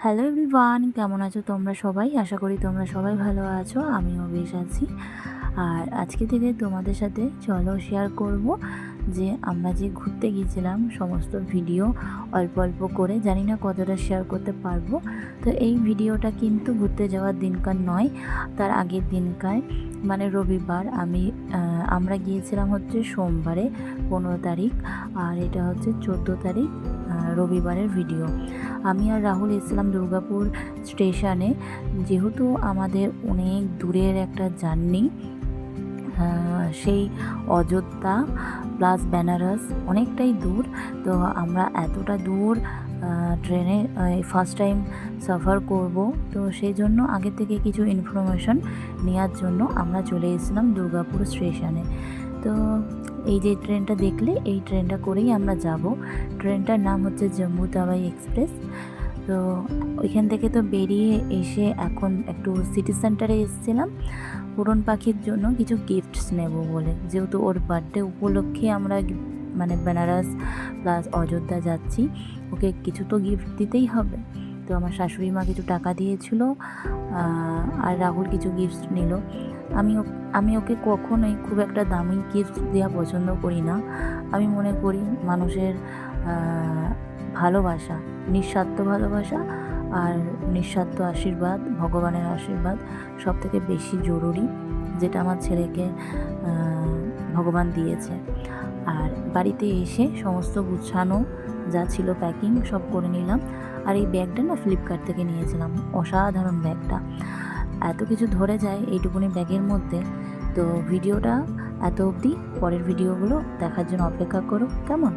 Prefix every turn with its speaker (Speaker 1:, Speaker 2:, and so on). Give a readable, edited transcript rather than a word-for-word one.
Speaker 1: Hello everyone, কেমন আছো তোমরা সবাই? আশা করি তোমরা সবাই ভালো আছো, আমিও বেশ আছি। আর আজকে থেকে তোমাদের সাথে চলো শেয়ার করব যে আমরা যে ঘুরতে গিয়েছিলাম সমস্ত ভিডিও অল্প অল্প করে, জানি না কতটা শেয়ার করতে পারবো। তো এই ভিডিওটা কিন্তু ঘুরতে যাওয়ার দিনকার নয়, তার আগের দিনকার, মানে রবিবার। আমরা গিয়েছিলাম হচ্ছে সোমবারে 15 তারিখ, আর এটা হচ্ছে 14 তারিখ রবিবারের ভিডিও। আমি আর রাহুল এসেছিলাম দুর্গাপুর স্টেশনে, যেহেতু আমাদের অনেক দূরের একটা জার্নি, সেই অযোধ্যা প্লাস বেনারস অনেকটাই দূর। তো আমরা এতটা দূর ট্রেনে ফার্স্ট টাইম সফর করব, তো সেই জন্য আগে থেকে কিছু ইনফরমেশন নেওয়ার জন্য আমরা চলে এসেছিলাম দুর্গাপুর স্টেশনে। তো এই যে ট্রেনটা দেখলে, এই ট্রেনটা করেই আমরা যাব। ট্রেনটার নাম হচ্ছে জম্মু তাওয়াই এক্সপ্রেস। তো ওইখান থেকে তো বেরিয়ে এসে এখন একটু সিটি সেন্টারে এসেছিলাম পুরন পাখির জন্য কিছু গিফটস নেব বলে, যেহেতু ওর বার্থডে উপলক্ষে আমরা মানে বেনারস প্লাস অযোধ্যা যাচ্ছি, ওকে কিছু তো গিফট দিতেই হবে। তো আমার শাশুড়ি মা কিছু টাকা দিয়েছিল, আর রাহুল কিছু গিফট নিল। আমি ওকে কখনোই খুব একটা দামি গিফট দেওয়া পছন্দ করি না। আমি মনে করি মানুষের ভালোবাসা, নিঃস্বার্থ ভালোবাসা আর নিঃস্বার্থ আশীর্বাদ, ভগবানের আশীর্বাদ সব থেকে বেশি জরুরি, যেটা আমার ছেলেকে ভগবান দিয়েছে। আর বাড়িতে এসে সমস্ত গুছানো যা ছিল প্যাকিং সব করে নিলাম। আর এই ব্যাগটা না ফ্লিপকার্ট থেকে নিয়েছিলাম, অসাধারণ ব্যাগটা, এত কিছু ধরে যায় এইটুকুনি ব্যাগের মধ্যে। তো ভিডিওটা এত অবধি, পরের ভিডিওগুলো দেখার জন্য অপেক্ষা করো, কেমন?